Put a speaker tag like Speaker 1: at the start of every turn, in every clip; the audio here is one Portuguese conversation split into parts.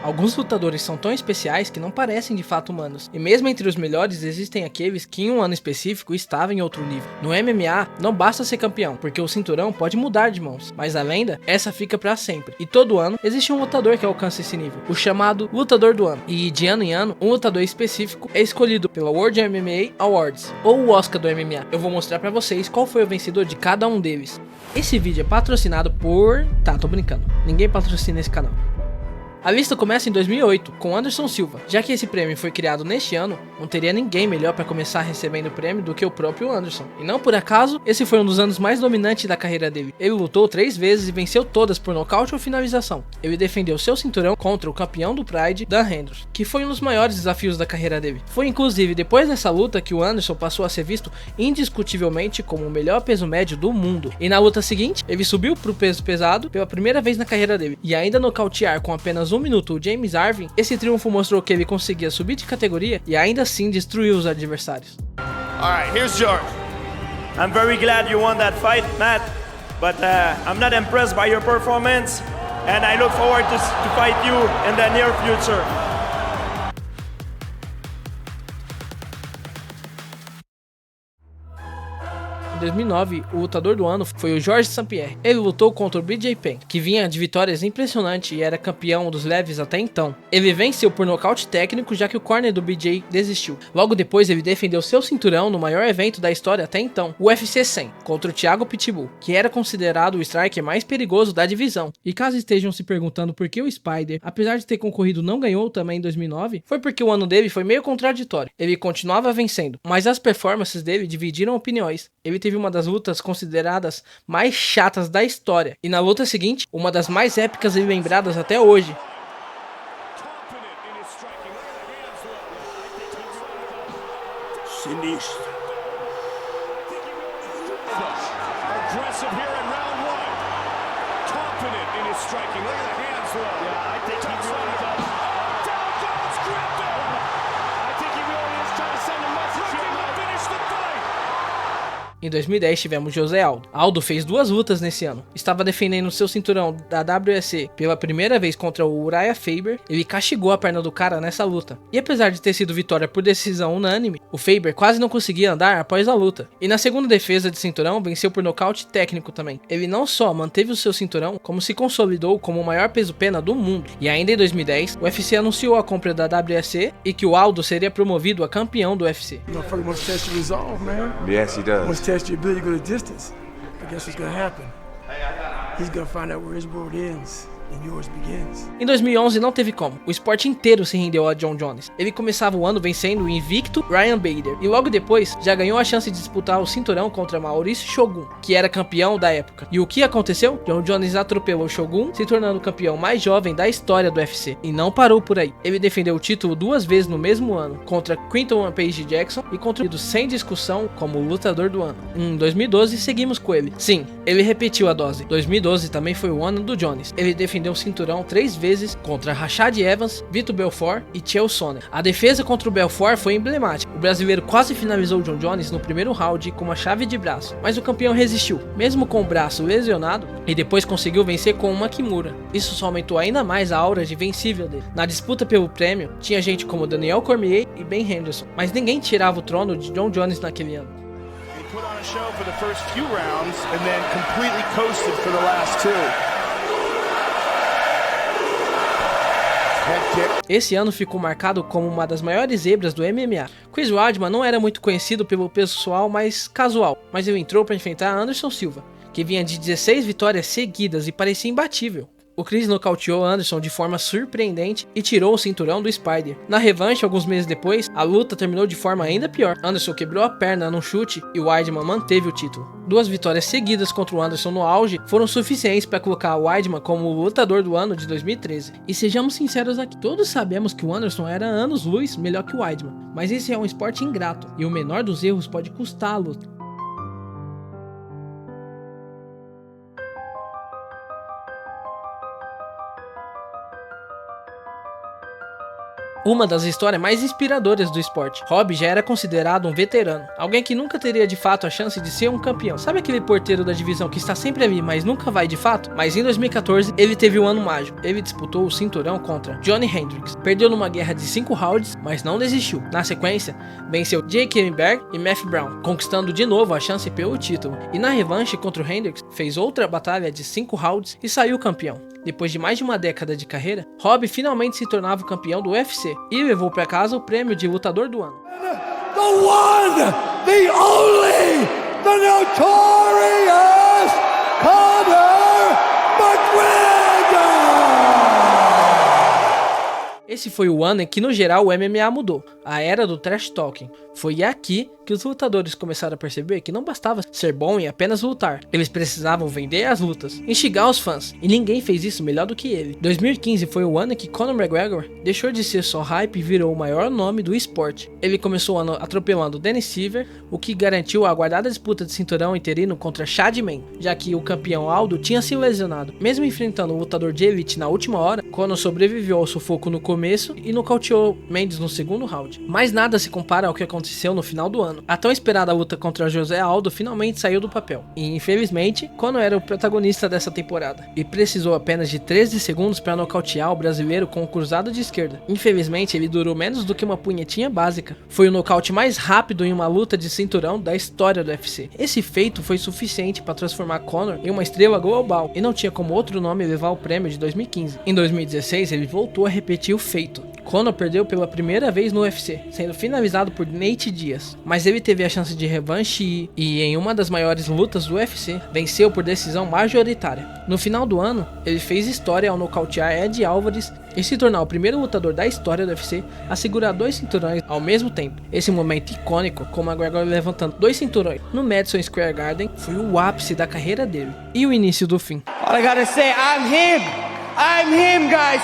Speaker 1: Alguns lutadores são tão especiais que não parecem de fato humanos, e mesmo entre os melhores existem aqueles que em um ano específico estavam em outro nível. No MMA, não basta ser campeão, porque o cinturão pode mudar de mãos, mas a lenda, essa fica pra sempre. E todo ano, existe um lutador que alcança esse nível, o chamado lutador do ano. E de ano em ano, um lutador específico é escolhido pela World MMA Awards, ou o Oscar do MMA. Eu vou mostrar pra vocês qual foi o vencedor de cada um deles. Esse vídeo é patrocinado por... Tá, tô brincando. Ninguém patrocina esse canal. A lista começa em 2008, com Anderson Silva. Já que esse prêmio foi criado neste ano, não teria ninguém melhor para começar recebendo o prêmio do que o próprio Anderson. E não por acaso, esse foi um dos anos mais dominantes da carreira dele. Ele lutou 3 vezes e venceu todas por nocaute ou finalização. Ele defendeu seu cinturão contra o campeão do Pride, Dan Henderson, que foi um dos maiores desafios da carreira dele. Foi inclusive depois dessa luta que o Anderson passou a ser visto indiscutivelmente como o melhor peso médio do mundo. E na luta seguinte, ele subiu pro peso pesado pela primeira vez na carreira dele. E ainda nocautear com apenas 1 minuto o James Arvin, esse triunfo mostrou que ele conseguia subir de categoria e ainda assim destruir os adversários.
Speaker 2: Alright, here's George. I'm very glad you won that fight, Matt, but I'm not impressed by your performance, and I look forward to fight you in the near future.
Speaker 1: Em 2009, o lutador do ano foi o Georges St-Pierre. Ele lutou contra o BJ Penn, que vinha de vitórias impressionantes e era campeão dos leves até então. Ele venceu por nocaute técnico, já que o corner do BJ desistiu. Logo depois, ele defendeu seu cinturão no maior evento da história até então, o UFC 100, contra o Thiago Pitbull, que era considerado o striker mais perigoso da divisão. E caso estejam se perguntando por que o Spider, apesar de ter concorrido, não ganhou também em 2009, foi porque o ano dele foi meio contraditório. Ele continuava vencendo, mas as performances dele dividiram opiniões. Ele teve uma das lutas consideradas mais chatas da história, e na luta seguinte, uma das mais épicas e lembradas até hoje.
Speaker 2: Sinistro.
Speaker 1: Em 2010 tivemos José Aldo. Aldo fez 2 lutas nesse ano. Estava defendendo seu cinturão da WEC pela primeira vez contra o Uriah Faber. Ele castigou a perna do cara nessa luta. E apesar de ter sido vitória por decisão unânime, o Faber quase não conseguia andar após a luta. E na segunda defesa de cinturão, venceu por nocaute técnico também. Ele não só manteve o seu cinturão, como se consolidou como o maior peso-pena do mundo. E ainda em 2010, o UFC anunciou a compra da WEC e que o Aldo seria promovido a campeão do UFC.
Speaker 3: Yes, he does.
Speaker 4: Test your ability to go the distance. But guess what's gonna happen? He's gonna find out where his road ends and yours begins.
Speaker 1: Em 2011 não teve como, o esporte inteiro se rendeu a Jon Jones. Ele começava o ano vencendo o invicto Ryan Bader e logo depois já ganhou a chance de disputar o cinturão contra Mauricio Shogun, que era campeão da época. E o que aconteceu? Jon Jones atropelou Shogun, se tornando o campeão mais jovem da história do UFC. E não parou por aí. Ele defendeu o título 2 vezes no mesmo ano, contra Quinton Page Jackson e contra o sem discussão como lutador do ano. Em 2012 seguimos com ele. Sim, ele repetiu a dose. 2012 também foi o ano do Jones. Ele defendeu o cinturão 3 vezes contra Rashad Evans, Vitor Belfort e Chael Sonnen. A defesa contra o Belfort foi emblemática. O brasileiro quase finalizou o Jon Jones no primeiro round com uma chave de braço, mas o campeão resistiu, mesmo com o braço lesionado, e depois conseguiu vencer com uma Kimura. Isso só aumentou ainda mais a aura de vencível dele. Na disputa pelo prêmio, tinha gente como Daniel Cormier e Ben Henderson, mas ninguém tirava o trono de Jon Jones naquele ano.
Speaker 2: Put on a show for the first few rounds and then completely coasted for the last 2.
Speaker 1: Esse ano ficou marcado como uma das maiores zebras do MMA. Chris Weidman não era muito conhecido pelo pessoal mais casual, mas ele entrou para enfrentar Anderson Silva, que vinha de 16 vitórias seguidas e parecia imbatível. O Chris nocauteou Anderson de forma surpreendente e tirou o cinturão do Spider. Na revanche, alguns meses depois, a luta terminou de forma ainda pior. Anderson quebrou a perna num chute e Weidman manteve o título. 2 vitórias seguidas contra o Anderson no auge foram suficientes para colocar o Weidman como o lutador do ano de 2013. E sejamos sinceros aqui, todos sabemos que o Anderson era anos-luz melhor que o Weidman, mas esse é um esporte ingrato e o menor dos erros pode custar a luta. Uma das histórias mais inspiradoras do esporte. Robbie já era considerado um veterano, alguém que nunca teria de fato a chance de ser um campeão. Sabe aquele porteiro da divisão que está sempre ali, mas nunca vai de fato? Mas em 2014, ele teve um ano mágico. Ele disputou o cinturão contra Johnny Hendricks. Perdeu numa guerra de 5 rounds, mas não desistiu. Na sequência, venceu Jake Ellenberg e Matt Brown, conquistando de novo a chance pelo título. E na revanche contra o Hendricks, fez outra batalha de 5 rounds e saiu campeão. Depois de mais de uma década de carreira, Robbie finalmente se tornava o campeão do UFC e levou para casa o prêmio de lutador do ano.
Speaker 3: The one, the only, the notorious Conor McGregor!
Speaker 1: Esse foi o ano em que, no geral, o MMA mudou, a era do trash talking. Foi aqui que os lutadores começaram a perceber que não bastava ser bom e apenas lutar. Eles precisavam vender as lutas, instigar os fãs, e ninguém fez isso melhor do que ele. 2015 foi o ano em que Conor McGregor deixou de ser só hype e virou o maior nome do esporte. Ele começou o ano atropelando Dennis Siver, o que garantiu a aguardada disputa de cinturão interino contra Chad Mendes, já que o campeão Aldo tinha se lesionado. Mesmo enfrentando um lutador de elite na última hora, Conor sobreviveu ao sufoco no começo e nocauteou Mendes no segundo round. Mas nada se compara ao que aconteceu no final do ano. A tão esperada luta contra José Aldo finalmente saiu do papel. E infelizmente, Conor era o protagonista dessa temporada. E precisou apenas de 13 segundos para nocautear o brasileiro com o cruzado de esquerda. Infelizmente, ele durou menos do que uma punhetinha básica. Foi o nocaute mais rápido em uma luta de cinturão da história do UFC. Esse feito foi suficiente para transformar Conor em uma estrela global. E não tinha como outro nome levar o prêmio de 2015. Em 2016, ele voltou a repetir o feito. Conor perdeu pela primeira vez no UFC, sendo finalizado por Nate Diaz, mas ele teve a chance de revanche e em uma das maiores lutas do UFC, venceu por decisão majoritária. No final do ano, ele fez história ao nocautear Ed Alvarez e se tornar o primeiro lutador da história do UFC a segurar 2 cinturões ao mesmo tempo. Esse momento icônico, com McGregor levantando 2 cinturões no Madison Square Garden, foi o ápice da carreira dele e o início do fim.
Speaker 5: All I gotta say, I'm him, guys.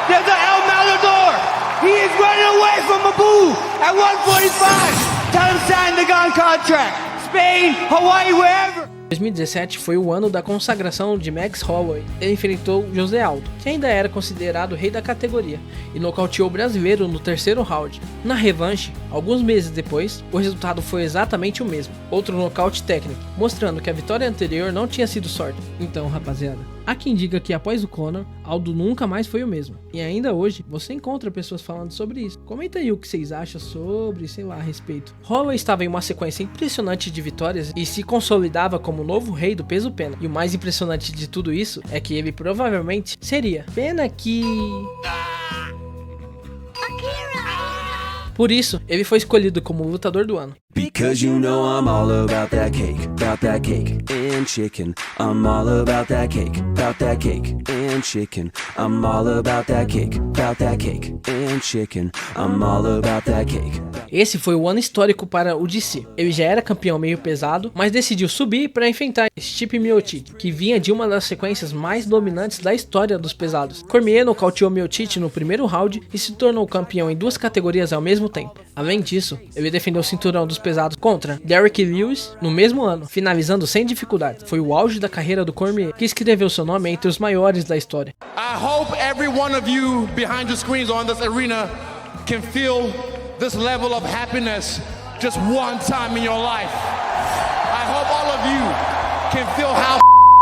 Speaker 5: There's an El Matador. He is running away from Abu at 145. Tell him sign the gun contract. Spain, Hawaii, wherever.
Speaker 1: 2017 foi o ano da consagração de Max Holloway. Ele enfrentou José Aldo, que ainda era considerado o rei da categoria, e nocauteou o brasileiro no terceiro round. Na revanche, alguns meses depois, o resultado foi exatamente o mesmo, outro nocaute técnico, mostrando que a vitória anterior não tinha sido sorte. Então, rapaziada, há quem diga que após o Conor, Aldo nunca mais foi o mesmo. E ainda hoje, você encontra pessoas falando sobre isso. Comenta aí o que vocês acham sobre, sei lá, a respeito. Holloway estava em uma sequência impressionante de vitórias e se consolidava como o novo rei do peso pena. E o mais impressionante de tudo isso é que ele provavelmente seria. Pena que... Por isso, ele foi escolhido como lutador do ano.
Speaker 6: Because you know I'm all about that cake and chicken. I'm all about that cake and chicken. I'm all about that cake and chicken. I'm all about that cake.
Speaker 1: Esse foi o ano histórico para o DC. Ele já era campeão meio pesado, mas decidiu subir para enfrentar Stipe Miocic, que vinha de uma das sequências mais dominantes da história dos pesados. Cormier nocauteou Miocic no primeiro round e se tornou campeão em 2 categorias ao mesmo tempo. Além disso, ele defendeu o cinturão dos pesados contra Derrick Lewis no mesmo ano, finalizando sem dificuldade. Foi o auge da carreira do Cormier, que escreveu seu nome entre os maiores da história.
Speaker 7: I hope every one of you behind the screens or in this arena can feel this level of happiness just one time in your life. I hope all of you can feel how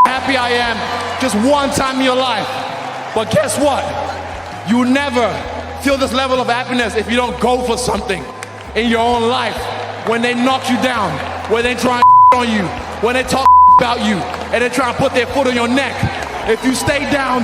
Speaker 7: happy I am just one time in your life. But guess what? You never feel this level of happiness if you don't go for something in your own life. When they knock you down, when they try on you, when they talk about you, and they try to put their foot on your neck. If you stay down,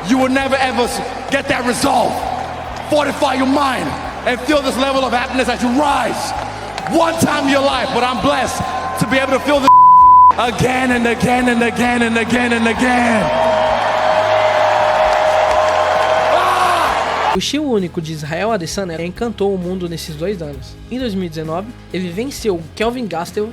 Speaker 7: you will never ever get that resolve. Fortify your mind and feel this level of happiness as you rise. One time in your life, but I'm blessed to be able to feel this again and again and again and again and again.
Speaker 1: O estilo único de Israel Adesanya encantou o mundo nesses 2 anos. Em 2019, ele venceu Kelvin Gastelum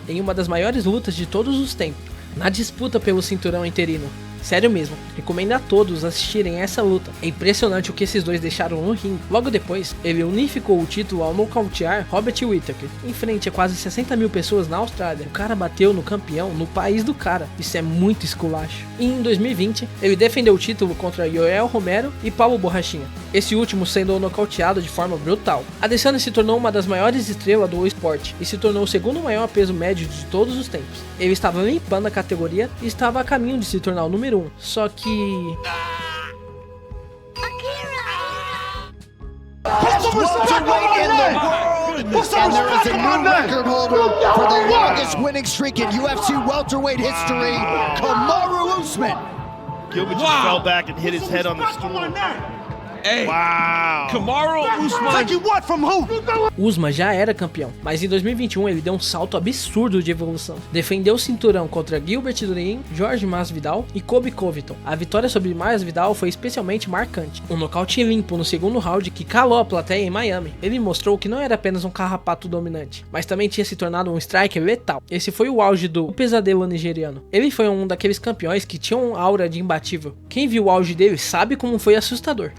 Speaker 1: em uma das maiores lutas de todos os tempos, na disputa pelo cinturão interino. Sério mesmo, recomendo a todos assistirem essa luta. É impressionante o que esses dois deixaram no ringue. Logo depois, ele unificou o título ao nocautear Robert Whittaker, em frente a quase 60 mil pessoas na Austrália. O cara bateu no campeão no país do cara, isso é muito esculacho. E em 2020, ele defendeu o título contra Yoel Romero e Paulo Borrachinha. esse último sendo nocauteado de forma brutal. Adesanya se tornou uma das maiores estrelas do esporte e se tornou o segundo maior peso médio de todos os tempos. Ele estava limpando a categoria e estava a caminho de se tornar o número 1, só que...
Speaker 8: welterweight in the world, and there is a new record holder for the longest winning streak in UFC welterweight history, Kamaru Usman.
Speaker 9: Gilbert just fell back and hit his head on the stool.
Speaker 10: Hey,
Speaker 9: wow.
Speaker 10: Kamaru Usman.
Speaker 8: Take you what from who?
Speaker 1: Usman já era campeão, mas em 2021 ele deu um salto absurdo de evolução. Defendeu o cinturão contra Gilbert Durin, Jorge Masvidal e Colby Covington. A vitória sobre Masvidal foi especialmente marcante. Um nocaute limpo no segundo round que calou a plateia em Miami. Ele mostrou que não era apenas um carrapato dominante, mas também tinha se tornado um striker letal. Esse foi o auge do pesadelo nigeriano. Ele foi um daqueles campeões que tinham aura de imbatível. Quem viu o auge dele sabe como foi assustador.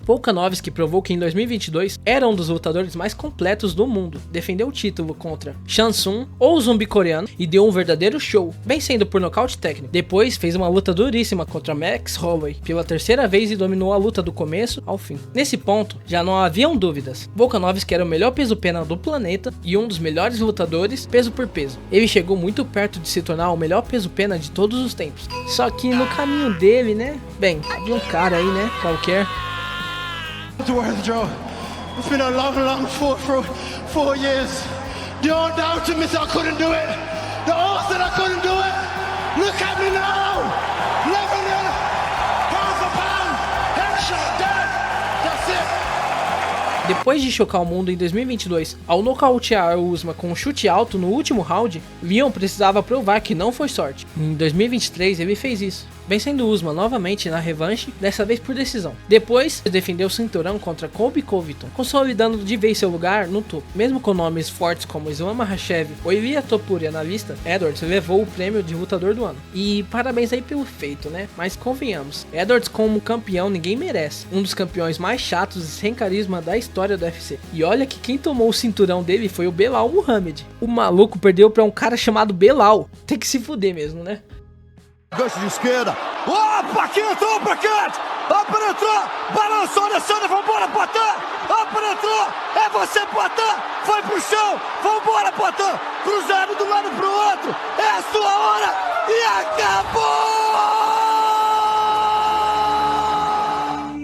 Speaker 1: Volkanovski provou que em 2022 era um dos lutadores mais completos do mundo. Defendeu o título contra Shansung, ou zumbi coreano, e deu um verdadeiro show, vencendo por nocaute técnico. Depois fez uma luta duríssima contra Max Holloway pela terceira vez e dominou a luta do começo ao fim. Nesse ponto, já não haviam dúvidas. Volkanovski era o melhor peso-pena do planeta e um dos melhores lutadores peso por peso. Ele chegou muito perto de se tornar o melhor peso-pena de todos os tempos. Só que no caminho dele, né? Bem, havia um cara aí, né? Qualquer...
Speaker 11: Joe. It's been a long four years. The old doubted me said I couldn't do it. The old said I couldn't do it. Look at me now. Living in pound for pound. Headshot, dead. That's it.
Speaker 1: Depois de chocar o mundo em 2022, ao nocautear o Usman com um chute alto no último round, Leon precisava provar que não foi sorte. Em 2023 ele fez isso, vencendo Usman novamente na revanche, dessa vez por decisão. Depois, defendeu o cinturão contra Colby Covington, consolidando de vez seu lugar no topo. Mesmo com nomes fortes como Islam Makhachev ou Ilia Topuria na lista, Edwards levou o prêmio de lutador do ano. E parabéns aí pelo feito, né? Mas convenhamos, Edwards como campeão ninguém merece. Um dos campeões mais chatos e sem carisma da história do UFC. E olha que quem tomou o cinturão dele foi o Belal Muhammad. O maluco perdeu pra um cara chamado Belal. Tem que se fuder mesmo, né?
Speaker 3: Gancho de esquerda. Opa, aqui entrou o uppercut. Penetrou. Balançou, Alexandre. Vambora, Poatan. Penetrou. É você, Poatan. Foi pro chão. Vambora, Poatan. Cruzado de um lado pro outro. É a sua hora. E acabou!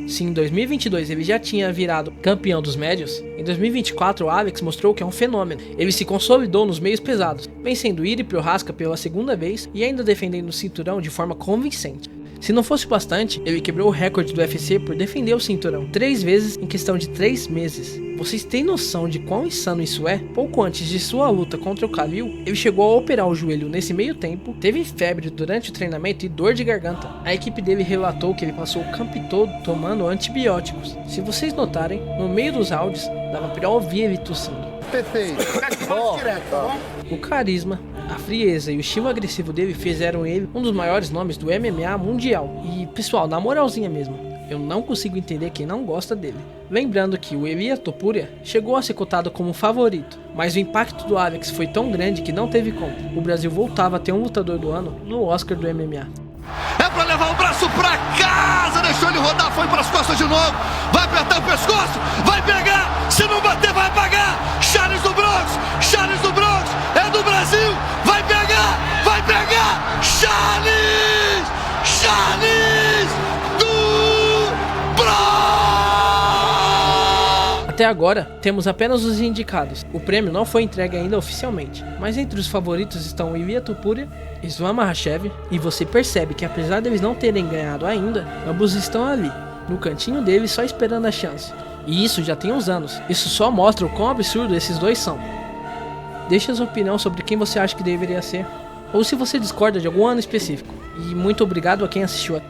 Speaker 1: Se em 2022 ele já tinha virado campeão dos médios, em 2024 o Alex mostrou que é um fenômeno. Ele se consolidou nos meios pesados, vencendo Iri Prohaska pela segunda vez e ainda defendendo o cinturão de forma convincente. Se não fosse bastante, ele quebrou o recorde do UFC por defender o cinturão 3 vezes em questão de 3 meses. Vocês têm noção de quão insano isso é? Pouco antes de sua luta contra o Khalil, ele chegou a operar o joelho nesse meio tempo, teve febre durante o treinamento e dor de garganta. A equipe dele relatou que ele passou o campo todo tomando antibióticos. Se vocês notarem, no meio dos áudios, dava pra ouvir ele tossindo.
Speaker 8: Perfeito.
Speaker 1: O carisma, a frieza e o estilo agressivo dele fizeram ele um dos maiores nomes do MMA mundial. E pessoal, na moralzinha mesmo, eu não consigo entender quem não gosta dele. Lembrando que o Ilia Topuria chegou a ser cotado como favorito, mas o impacto do Alex foi tão grande que não teve como. O Brasil voltava a ter um lutador do ano no Oscar do MMA.
Speaker 3: É pra levar o braço pra casa, deixou ele rodar, foi pras costas de novo, vai apertar o pescoço, vai pegar, se não bater vai apagar, Charles do Bronx, é do Brasil, vai pegar, Charles do Bronx!
Speaker 1: Até agora, temos apenas os indicados. O prêmio não foi entregue ainda oficialmente, mas entre os favoritos estão Ilia Topuria, Islam Makhachev, e você percebe que apesar deles não terem ganhado ainda, ambos estão ali, no cantinho deles só esperando a chance. E isso já tem uns anos. Isso só mostra o quão absurdo esses dois são. Deixe a sua opinião sobre quem você acha que deveria ser, ou se você discorda de algum ano específico. E muito obrigado a quem assistiu.